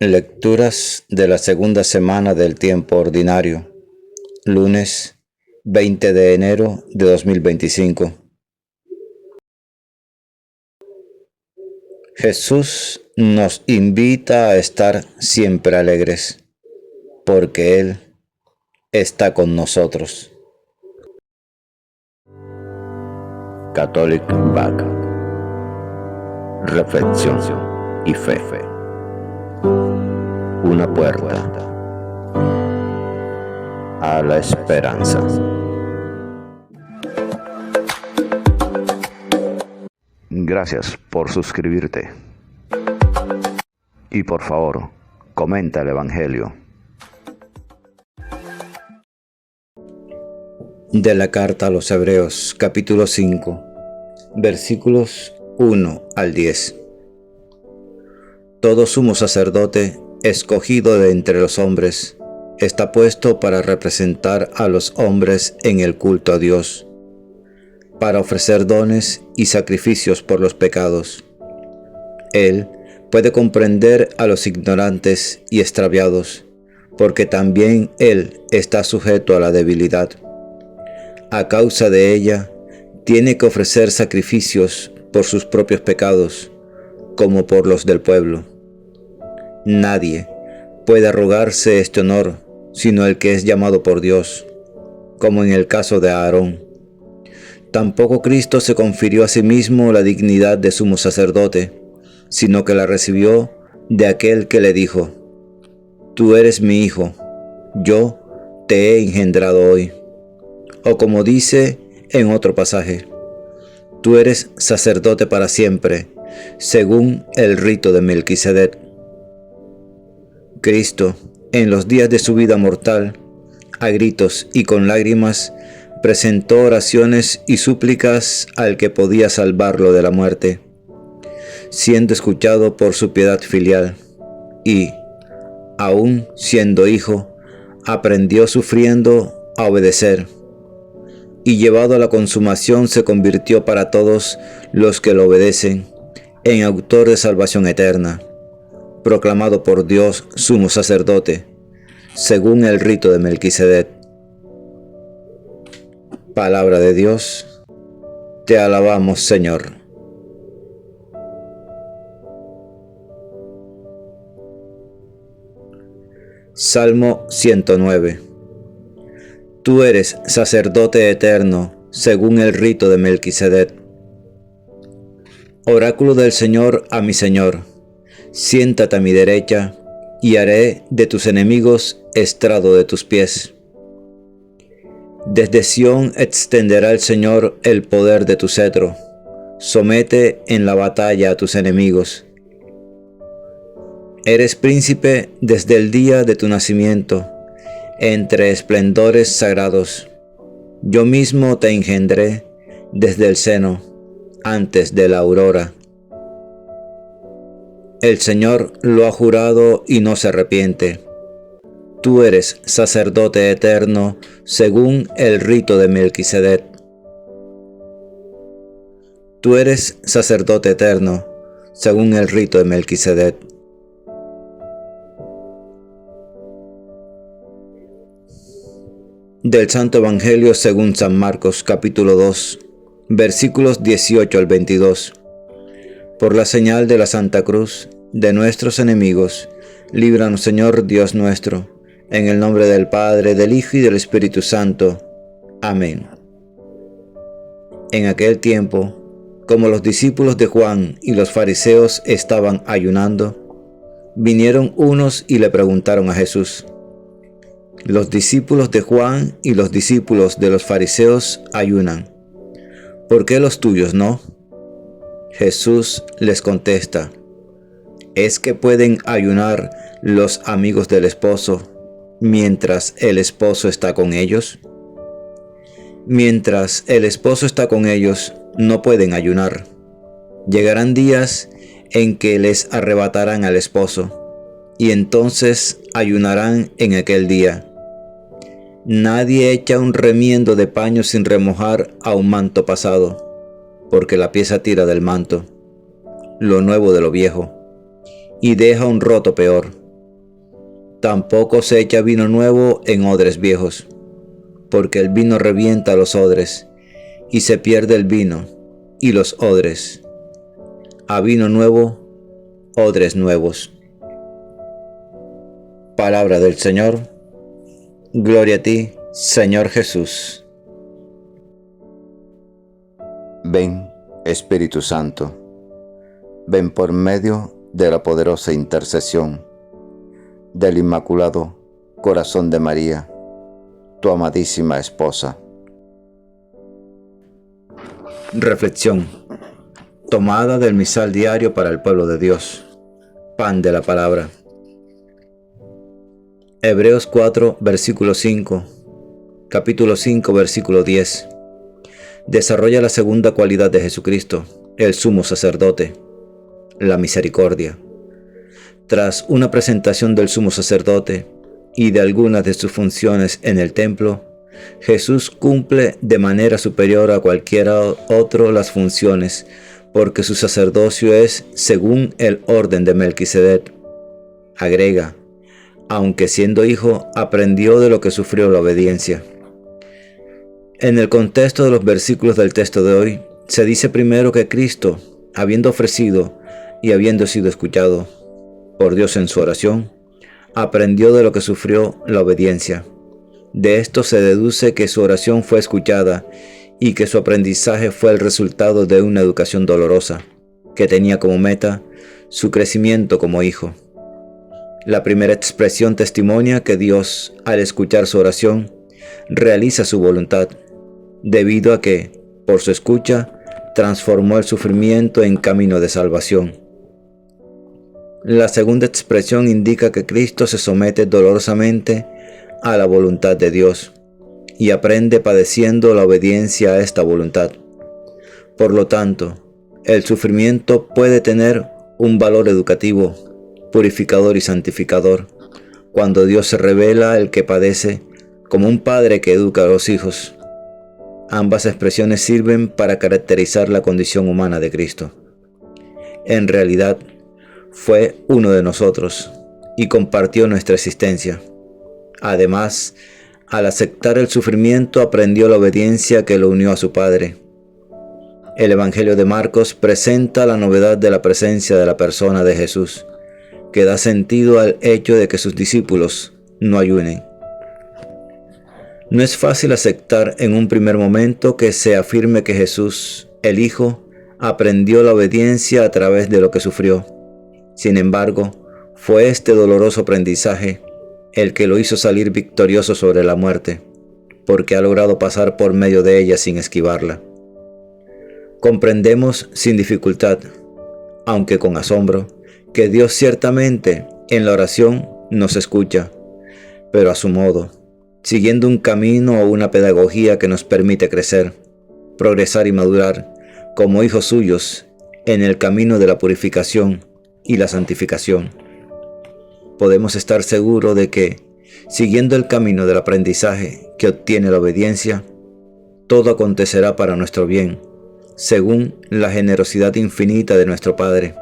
Lecturas de la segunda semana del tiempo ordinario, lunes 20 de enero de 2025. Jesús nos invita a estar siempre alegres, porque Él está con nosotros. Catholic Back. Reflexión y fe. Una puerta a la esperanza. Gracias por suscribirte. Y por favor, comenta el Evangelio. De la carta a los Hebreos, capítulo 5, versículos 1 al 10. Todo sumo sacerdote, escogido de entre los hombres, está puesto para representar a los hombres en el culto a Dios, para ofrecer dones y sacrificios por los pecados. Él puede comprender a los ignorantes y extraviados, porque también Él está sujeto a la debilidad. A causa de ella, tiene que ofrecer sacrificios por sus propios pecados, como por los del pueblo. Nadie puede arrogarse este honor, sino el que es llamado por Dios, como en el caso de Aarón. Tampoco Cristo se confirió a sí mismo la dignidad de sumo sacerdote, sino que la recibió de aquel que le dijo: Tú eres mi Hijo, yo te he engendrado hoy. O como dice en otro pasaje: Tú eres sacerdote para siempre, según el rito de Melquisedec. Cristo, en los días de su vida mortal, a gritos y con lágrimas, presentó oraciones y súplicas al que podía salvarlo de la muerte, siendo escuchado por su piedad filial, y, aun siendo hijo, aprendió sufriendo a obedecer, y llevado a la consumación se convirtió para todos los que lo obedecen en autor de salvación eterna, proclamado por Dios sumo sacerdote, según el rito de Melquisedec. Palabra de Dios, te alabamos, Señor. Salmo 109. Tú eres sacerdote eterno, según el rito de Melquisedec. Oráculo del Señor a mi Señor: siéntate a mi derecha, y haré de tus enemigos estrado de tus pies. Desde Sión extenderá el Señor el poder de tu cetro. Somete en la batalla a tus enemigos. Eres príncipe desde el día de tu nacimiento, entre esplendores sagrados. Yo mismo te engendré desde el seno, antes de la aurora. El Señor lo ha jurado y no se arrepiente. Tú eres sacerdote eterno, según el rito de Melquisedec. Tú eres sacerdote eterno, según el rito de Melquisedec. Del Santo Evangelio según San Marcos, capítulo 2, versículos 18 al 22. Por la señal de la Santa Cruz, de nuestros enemigos, líbranos, Señor Dios nuestro, en el nombre del Padre, del Hijo y del Espíritu Santo. Amén. En aquel tiempo, como los discípulos de Juan y los fariseos estaban ayunando, vinieron unos y le preguntaron a Jesús: Los discípulos de Juan y los discípulos de los fariseos ayunan, ¿por qué los tuyos no? Jesús les contesta: ¿Es que pueden ayunar los amigos del esposo mientras el esposo está con ellos? Mientras el esposo está con ellos, no pueden ayunar. Llegarán días en que les arrebatarán al esposo, y entonces ayunarán en aquel día. Nadie echa un remiendo de paño sin remojar a un manto pasado, porque la pieza tira del manto lo nuevo de lo viejo, y deja un roto peor. Tampoco se echa vino nuevo en odres viejos, porque el vino revienta los odres, y se pierde el vino y los odres. A vino nuevo, odres nuevos. Palabra del Señor. Gloria a ti, Señor Jesús. Ven, Espíritu Santo, ven por medio de la poderosa intercesión del Inmaculado Corazón de María, tu amadísima esposa. Reflexión tomada del misal diario para el pueblo de Dios. Pan de la palabra. Hebreos 4, versículo 5, capítulo 5, versículo 10. Desarrolla la segunda cualidad de Jesucristo, el sumo sacerdote, la misericordia. Tras una presentación del sumo sacerdote y de algunas de sus funciones en el templo, Jesús cumple de manera superior a cualquiera otro las funciones, porque su sacerdocio es según el orden de Melquisedec. Agrega, aunque siendo hijo, aprendió de lo que sufrió la obediencia. En el contexto de los versículos del texto de hoy, se dice primero que Cristo, habiendo ofrecido y habiendo sido escuchado por Dios en su oración, aprendió de lo que sufrió la obediencia. De esto se deduce que su oración fue escuchada y que su aprendizaje fue el resultado de una educación dolorosa, que tenía como meta su crecimiento como hijo. La primera expresión testimonia que Dios, al escuchar su oración, realiza su voluntad, debido a que, por su escucha, transformó el sufrimiento en camino de salvación. La segunda expresión indica que Cristo se somete dolorosamente a la voluntad de Dios y aprende padeciendo la obediencia a esta voluntad. Por lo tanto, el sufrimiento puede tener un valor educativo, purificador y santificador, cuando Dios se revela el que padece como un padre que educa a los hijos. Ambas expresiones sirven para caracterizar la condición humana de Cristo. En realidad, fue uno de nosotros y compartió nuestra existencia. Además, al aceptar el sufrimiento, aprendió la obediencia que lo unió a su Padre. El Evangelio de Marcos presenta la novedad de la presencia de la persona de Jesús, que da sentido al hecho de que sus discípulos no ayunen. No es fácil aceptar en un primer momento que se afirme que Jesús, el Hijo, aprendió la obediencia a través de lo que sufrió. Sin embargo, fue este doloroso aprendizaje el que lo hizo salir victorioso sobre la muerte, porque ha logrado pasar por medio de ella sin esquivarla. Comprendemos sin dificultad, aunque con asombro, que Dios ciertamente en la oración nos escucha, pero a su modo, siguiendo un camino o una pedagogía que nos permite crecer, progresar y madurar como hijos suyos en el camino de la purificación y la santificación. Podemos estar seguros de que, siguiendo el camino del aprendizaje que obtiene la obediencia, todo acontecerá para nuestro bien, según la generosidad infinita de nuestro Padre.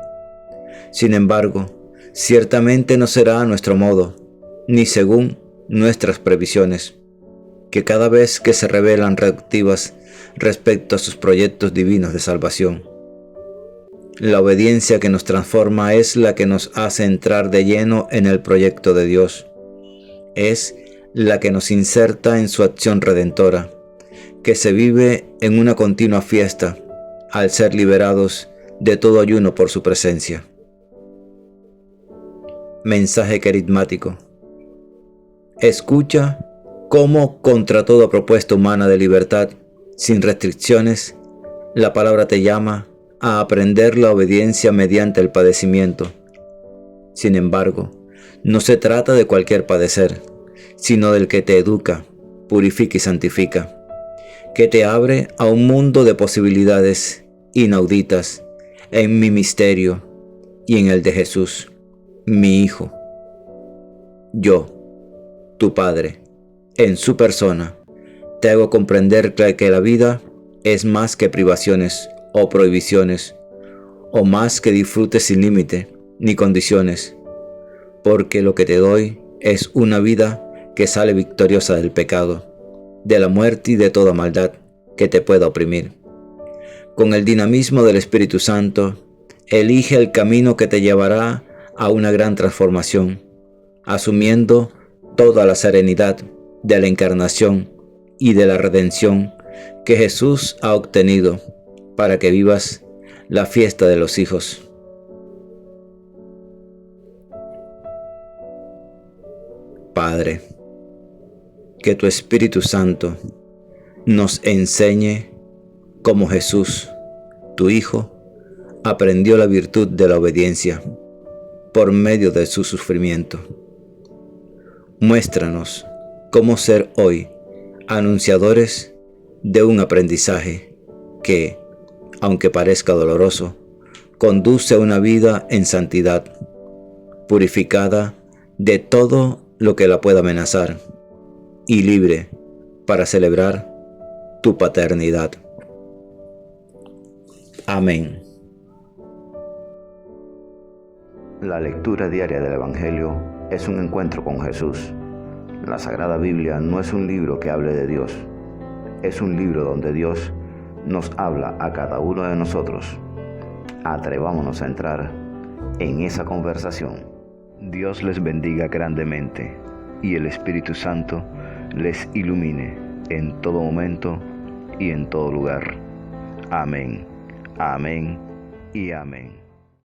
Sin embargo, ciertamente no será a nuestro modo, ni según nuestras previsiones, que cada vez que se revelan reactivas respecto a sus proyectos divinos de salvación. La obediencia que nos transforma es la que nos hace entrar de lleno en el proyecto de Dios. Es la que nos inserta en su acción redentora, que se vive en una continua fiesta al ser liberados de todo ayuno por su presencia. Mensaje carismático. Escucha cómo, contra toda propuesta humana de libertad, sin restricciones, la palabra te llama a aprender la obediencia mediante el padecimiento. Sin embargo, no se trata de cualquier padecer, sino del que te educa, purifica y santifica, que te abre a un mundo de posibilidades inauditas en mi misterio y en el de Jesús, mi Hijo. Yo, tu Padre, en su persona, te hago comprender que la vida es más que privaciones o prohibiciones, o más que disfrutes sin límite ni condiciones, porque lo que te doy es una vida que sale victoriosa del pecado, de la muerte y de toda maldad que te pueda oprimir. Con el dinamismo del Espíritu Santo, elige el camino que te llevará a una gran transformación, asumiendo toda la serenidad de la encarnación y de la redención que Jesús ha obtenido para que vivas la fiesta de los hijos. Padre, que tu Espíritu Santo nos enseñe cómo Jesús, tu Hijo, aprendió la virtud de la obediencia por medio de su sufrimiento. Muéstranos cómo ser hoy anunciadores de un aprendizaje que, aunque parezca doloroso, conduce a una vida en santidad, purificada de todo lo que la pueda amenazar y libre para celebrar tu paternidad. Amén. La lectura diaria del Evangelio es un encuentro con Jesús. La Sagrada Biblia no es un libro que hable de Dios, es un libro donde Dios nos habla a cada uno de nosotros. Atrevámonos a entrar en esa conversación. Dios les bendiga grandemente y el Espíritu Santo les ilumine en todo momento y en todo lugar. Amén, amén y amén.